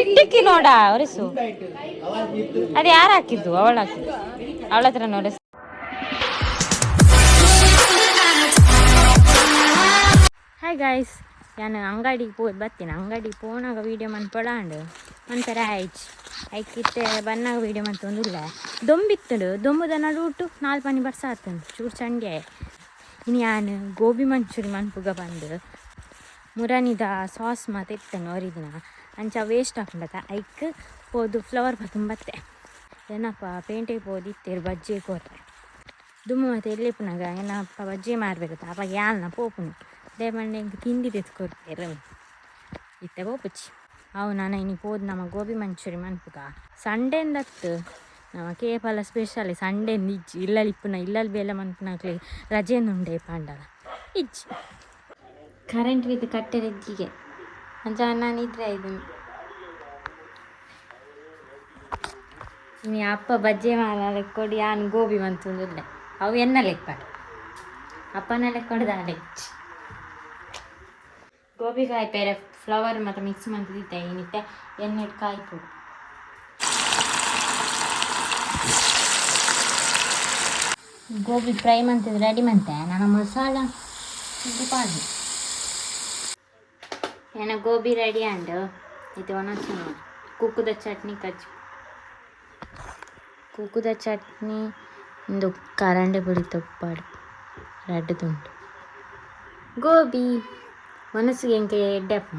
ಎಟ್ಟಿಕ್ಕಿ ನೋಡ ಒರೆಸು. ಅದು ಯಾರು ಹಾಕಿದ್ದು? ಅವಳು ಹಾಕಿದ್ದು. ಅವಳ ಹತ್ರ ನೋಡಿಸ್. ಹಾಯ್ ಗಾಯ್ಸ್, ನಾನು ಅಂಗಡಿಗೆ ಹೋಗಿ ಬರ್ತೀನಿ. ಅಂಗಡಿಗೆ ಪೋನಾಗ ವೀಡಿಯೋ ಮನ್ಪೊಳಾಂಡು ಒಂಥರ ಐಕಿತ್ತೆ ಬನ್ನಾಗ ವೀಡಿಯೋ ಮಂತೊಂದಿಲ್ಲ. ದೊಂಬಿತ್ತಡು ದೊಂಬುದ ನಡುಟು 4 ಪನಿ ಬರ್ಸ ಆತಂದು ಚೂರು ಚಂಡೆ. ಇನ್ನು ನಾನು ಗೋಬಿ ಮಂಚೂರಿ ಮನ್ಪುಗ ಬಂದು ಮುರನಿದ ಸಾಸ್ ಮತ್ತು ಇತ್ತನು ಅವರಿದಿನ ಅಂಚ ವೇಸ್ಟ್ ಹಾಕೊಂಡತ ಐಕ್ ಹೋದು ಫ್ಲವರ್ ತುಂಬತ್ತೆ ಏನಪ್ಪ ಪೇಂಟಿಗೆ ಹೋದಿತ್ತೇರು ಬಜ್ಜಿ ಕೋರೆ ದುಮ್ಮು ಮತ್ತು ಎಲ್ಲಿಪ್ಪನಾಗ ಏನಪ್ಪ ಬಜ್ಜಿ ಮಾರ್ಬೇಕತ್ತ ಅಪ್ಪ ಯಾಲ್ನ ಪೋಪುನು ದೇಮಂಡೆ ಹಿಂಗೆ ತಿಂಡಿ ತೆತ್ಕೊಡ್ತೇರು ಇತ್ತೆ ಪೋಪುಚ್ಚಿ ಅವು ನಾನು ಇನ್ನಿಗೆ ಹೋದ್ ನಮ್ಮ ಗೋಬಿ ಮಂಚೂರಿ ಮನ್ಪುಗ ಸಂಡೆಂದತ್ತು ನಮ್ಮ ಕೇಪಲ ಸ್ಪೆಷಲಿ ಸಂಡೆಂದು ಇಜ್ಜಿ ಇಲ್ಲಲ್ಲಿ ಇಪ್ಪುನ ಇಲ್ಲಲ್ಲಿ ಬೇಲೆ ಮನ್ಪುನಾಗ್ಲಿ ರಜೆನುಂಡೆ ಪಾಂಡಲ ಇಜ್ಜಿ ಕರೆಂಟ್ ವಿತ್ ಕಟ್ಟೆರೆಜ್ಜಿಗೆ ಅಂಚ ನಾನು ಇದ್ರೆ ಇದನ್ನು ಇನ್ನು ಅಪ್ಪ ಬಜ್ಜೆ ಮಾರ ಕೊಡಿ ನಾನು ಗೋಬಿ ಮಂತುಂದಿಲ್ಲ ಅವು ಎನ್ನ ಲೆಕ್ಕ ಅಪ್ಪನ ಲೆಕ್ಕೊಡ್ದ ಲೆಚ್ಚ ಗೋಬಿ ಕಾಯಿ ಬೇರೆ ಫ್ಲವರ್ ಮತ್ತು ಮಿಕ್ಸ್ ಮಾಡ್ತಿದ್ದೆ ಏನಿತ್ತೆ ಎಣ್ಣೆ ಕಾಯಿ ಪುಡಿ ಗೋಬಿ ಫ್ರೈ ಮಾಡ್ತಿದ್ದು ರೆಡಿ ಮಾಡ್ತೆ ನನ್ನ ಮಸಾಲ ಇದು ಪಾಡಿ ಏನ ಗೋಬಿ ರೆಡಿ ಅಂಡು ಇದು ಒಣಸು ಕುಕ್ಕುದ ಚಟ್ನಿ ಕಚ್ಚು ಕುಕ್ಕುದ ಚಟ್ನಿ ಒಂದು ಕರಂಡೆ ಪುಡಿ ತೊಪ್ಪಾಡು ರೆಡ್ ತುಂಡು ಗೋಬಿ ಮನಸ್ಸಿಗೆ ಹೆಂಗೆ ಎಡ್ಡೆಪ್ಪ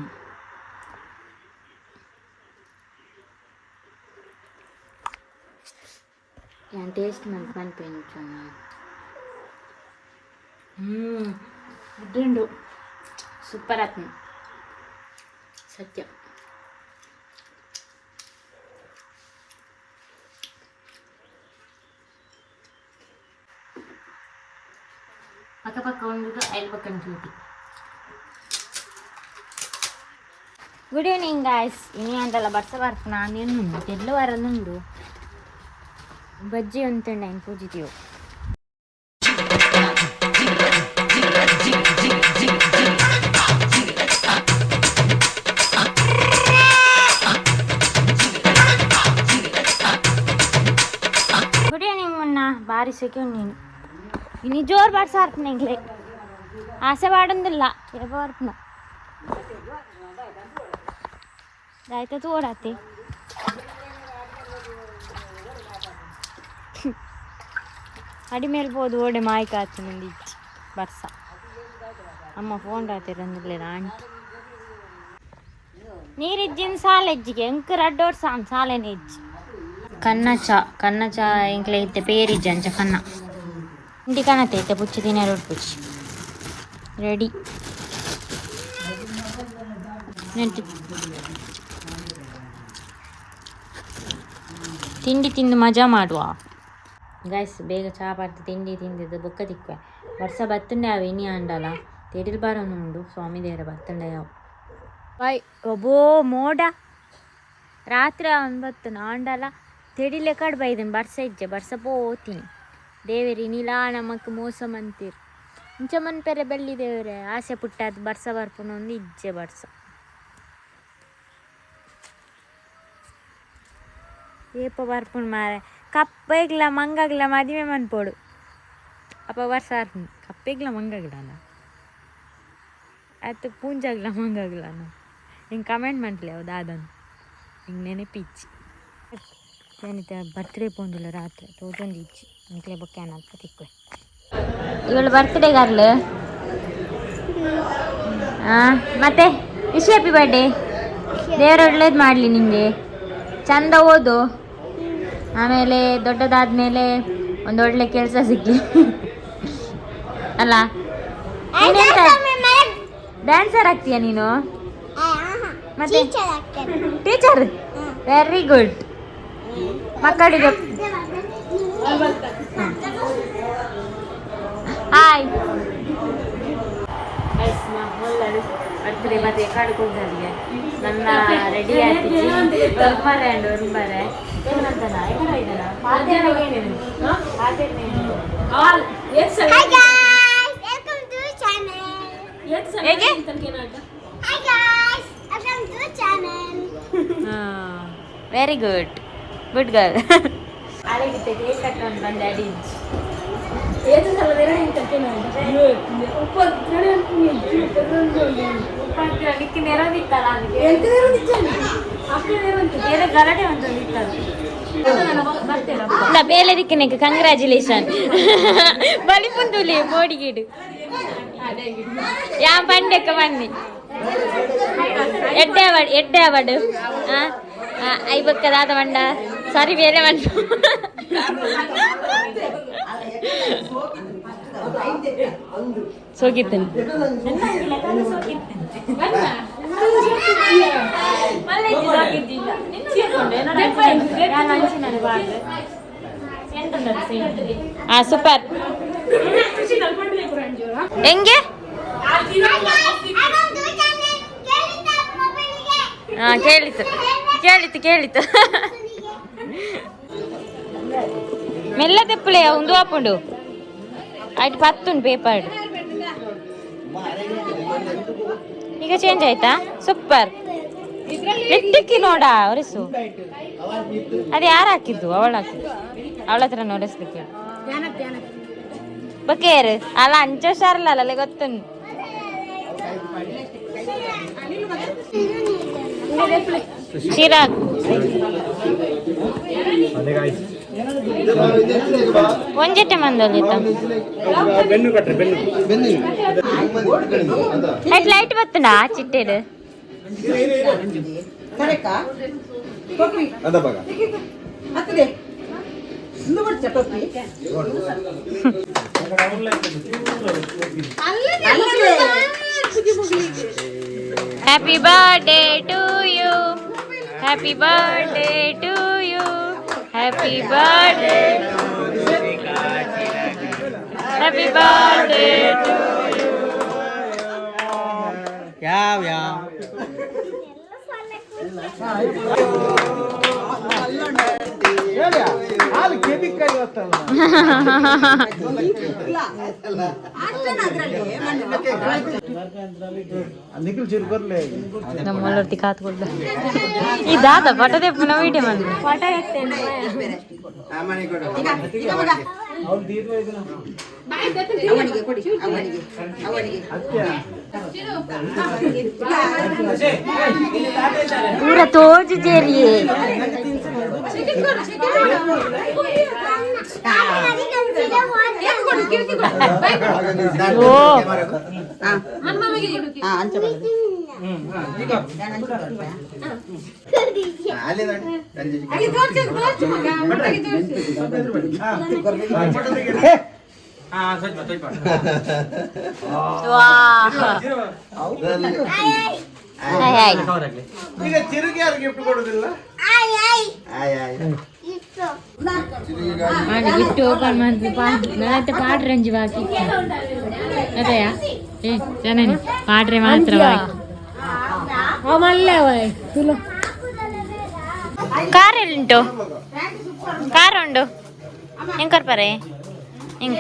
ಏನು ಟೇಸ್ಟ್ ಮನ್ಪೇನು ಉದ್ದುಂಡು ಸೂಪರ್ ಆತ್ಮ ಸತ್ಯ ಪಕ್ಕ ಒಂದು ಐದು ಪಕ್ಕ ಗುಡ್ ಈವ್ನಿಂಗ್ ಗಾಯ್ಸ್ ಇನಿ ಅಂತಲ್ಲ ಬರ್ಸ ಬರ್ತ ನಾನೇನು ಎಲ್ಲೂ ವರನುಂಡು ಬಜ್ಜಿ ಅಂತಂಡು ಏನು ಪೂಜಿತೀವಿ ಗುಡ್ ಈವ್ನಿಂಗ್ ಮುನ್ನ ಭಾರಿ ಸೆಕೆ ನೀನು ಇನ್ನು ಜೋರು ಬಾಡ್ಸ ಹಾರ್ಪನ ಇಂಗ್ಲೇ ಆಸೆ ಬಾಡೊಂದಿಲ್ಲ ಬರ್ಪನ ಆಯ್ತಾ ತೋಡಾತಿ ಅಡಿ ಮೇಲ್ಬೋದು ಓಡೆ ಮಾಯ್ಕ ಆಚೆ ಮಂದಿ ಇಚ್ಚಿ ಬರ್ಸ ಅಮ್ಮ ಫೋನ್ ರಾತಿರಂದಿಲ್ಲ ಆಂಟಿ ನೀರಿಜ್ಜಿನ ಸಾಲೆಜ್ಜಿಗೆ ಎಂಕ ರಡ್ಡೋರ್ ಸಾಲೆನೇ ಇಜ್ಜಿ ಕನ್ನ ಚಾ ಎಂಕ್ಲೆ ಇತ್ತೆ ಪೇರಿಜ್ಜಿ ಅಂಚ ಕನ್ನ ಇಂಟಿ ಕಾಣತ್ತೆ ಐತೆ ಪುಚ್ಚಿ ತಿನ್ನ ರೊಟ್ಟು ಪುಚ್ಚಿ ರೆಡಿ ತಿಂಡಿ ತಿಂದು ಮಜಾ ಮಾಡುವ ಗೈಸ್ ಬೇಗ ಚಾ ಪಾಡ್ತು ತಿಂಡಿ ತಿಂದಿದ್ದು ಬೊಕ್ಕ ತಿಕ್ವೆ ವರ್ಷ ಬತ್ತಂಡೆ ಅವು ಇನಿ ಅಂಡಲ್ಲ ತೆಡಿಲ್ ಬಾರನು ಉಂಡು ಸ್ವಾಮಿ ದೇವರ ಬತ್ತಂಡೆ ಅವು ಬಾಯ್ ಒಬ್ಬೋ ಮೋಡ ರಾತ್ರಿ 9 ಆಂಡಲ ತೆಡಿಲೆ ಕಡ್ ಬೈದನು ಬರ್ಸ ಇಜ್ಜೆ ಬರ್ಸ ಪೋತೀನಿ ದೇವರಿ ನೀಲಾ ನಮಕ್ ಮೋಸ ಮಂತೀರು ಇಂಚ ಮನ್ಪೆರೆ ಬೆಳ್ಳಿ ದೇವರೇ ಆಸೆ ಪುಟ್ಟಾದ ಬರ್ಸ ಬರ್ಪುನ ಒಂದು ಇಜ್ಜೆ ಬರ್ಸ ಏಪ ಬರ್ಪುನ್ ಮಾರೆ ಕಪ್ಪೆಗ್ಲ ಮಂಗಗ್ಲ ಮದುವೆ ಮನ್ಪೋಡು ಅಪ್ಪ ವರ್ಷ ಅರ್ಪುನ್ ಕಪ್ಪೆಗ್ಲ ಮಂಗಗ್ಲನ ಆಯ್ತು ಪೂಂಜಾಗ್ಲ ಮಂಗಗ್ಲನ ಹಿಂಗೆ ಕಮೆಂಟ್ ಮಾಡ್ಲಿ ಅವು ದಾದನು ಹಿಂಗೆ ನೆನಪಿಚ್ಚಿ ಏನಿತ್ತೆ ಬರ್ತ್ಡೇ ಪೋಂದಿಲ್ಲ ರಾತ್ರಿ ತೋಟೊಂದು ಇಚ್ಚಿ ಅಂಕಲೆ ಬೊಕ್ಕ ಏನಂತ ತಿಕ್ವೆ ಇವಳು ಬರ್ತ್ಡೇಗಾರ್ಲು ಮತ್ತೆ ವಿಶ್ ಹ್ಯಾಪಿ ಬರ್ಡೇ ದೇವ್ರು ಒಳ್ಳೇದು ಮಾಡಲಿ ನಿಮಗೆ ಚಂದ ಓದು ಆಮೇಲೆ ದೊಡ್ಡದಾದ್ಮೇಲೆ ಒಂದು ಒಳ್ಳೆ ಕೆಲಸ ಸಿಕ್ಕಿ ಅಲ್ಲ ಡ್ಯಾನ್ಸರ್ ಆಗ್ತೀಯ ನೀನು ಮತ್ತೆ ಟೀಚರ್ ವೆರಿ ಗುಡ್ ಮಕ್ಕಳಿಗೆ ಹಾಯ್ ಬರ್ತ್ಡೇ ಮತ್ತೆ ಕಾಡ್ಕೊಂಡ್ರಿಗೆ ನನ್ನ ರೆಡಿ ಆಗ್ತಿದ್ವಿ ತೊಂಬರೆ ಅಂಡ್ ಒಂಬರೆ ಏನಂತಾನ ಇದ್ದಾನ ವೆರಿ ಗುಡ್ ಗುಡ್ ಗರ್ಲ್. ಅಳಗಿತ್ತೆ ಕೇಕ್ ಕಟ್ಕೊಂಡು ಬಂದೆ ಅಡಿ ಬೇಲೆ ದಿಕ್ಕಿನ ಕಂಗ್ರ್ಯಾಚುಲೇಷನ್ ಬಲಿ ಪುಂದುಲಿ ಮೋಡಿಗಿಡು ಯಾ ಪಂಡೆಕ್ಕ ಬನ್ನಿ ಎಡ್ಡೆ ಅವಡು ಐಬಕ್ಕದಾದ ಮಂಡ ಸಾರಿ ಬೇರೆ ಮಂಡ ಸೋಗಿತ್ತೇನೆ ಸೂಪರ್ ಹೆಂಗೆ ಕೇಳಿತು ಕೇಳಿತು ಕೇಳಿತು ಮೆಲ್ಲ ತೆಪ್ಪಳೆ ಒಂದು ಹಾಕೊಂಡು ಆಯ್ತು 10 ಪೇಪರ್ ಈಗ ಚೇಂಜ್ ಆಯ್ತಾ ಸೂಪರ್ ಲಿಟ್ಟಿಕ್ಕಿ ನೋಡ ಒರೆಸು ಅದು ಯಾರು ಹಾಕಿದ್ದು ಅವಳು ಹಾಕಿದ್ದು ಅವಳ ಹತ್ರ ಒರೆಸ್ಲಿಕ್ಕೆ ಬಕೇರು ಅಲ್ಲ ಅಂಚ ಹುಷಾರಲ್ಲ ಗೊತ್ತುಂಟು ಚಿರಾಗ್ ಒಂಜೆಟ್ಟೆ ಮಂದೋಲಿತ ಲೈಟ್ ಬತ್ತುಂಡಾ ಚಿಟ್ಟೆಡು Happy birthday to you. Happy birthday to you. Happy birthday. Happy birthday to you. Yeah. ನಮ್ಮಲ್ಲೊರ್ತಿ ಕಾತ್ಕೊಳ್ದ ಇದಾದ ಪಟದೆ ಪುನಃ ವೀಡಿಯೋ ಮಾಡಿ ಪಟ ಪೂರ ತೋಜು ಜೇರಿಯೇ ಈಗ ಚಿರುಗಿ ಯಾರು ಗಿಫ್ಟ್ ಕೊಡುದಿಲ್ಲ ಗಿಫ್ಟ್ ಓಪನ್ ಮಾಡಿದ್ರೆ ಪಾಡ್ರೆ ರಂಜಿ ಬಾಕಿ ಅതെಯಾ ಚೆನ್ನಾಗಿ ಪಾಡ್ರೆ ಮಾತ್ರ ಕಾರ್ ಎಲ್ಲಿಂಟು ಕಾರ್ ಉಂಟು ಹೆಂಗ್ ಕರ್ಪಾರೆ ಹೆಂಗ್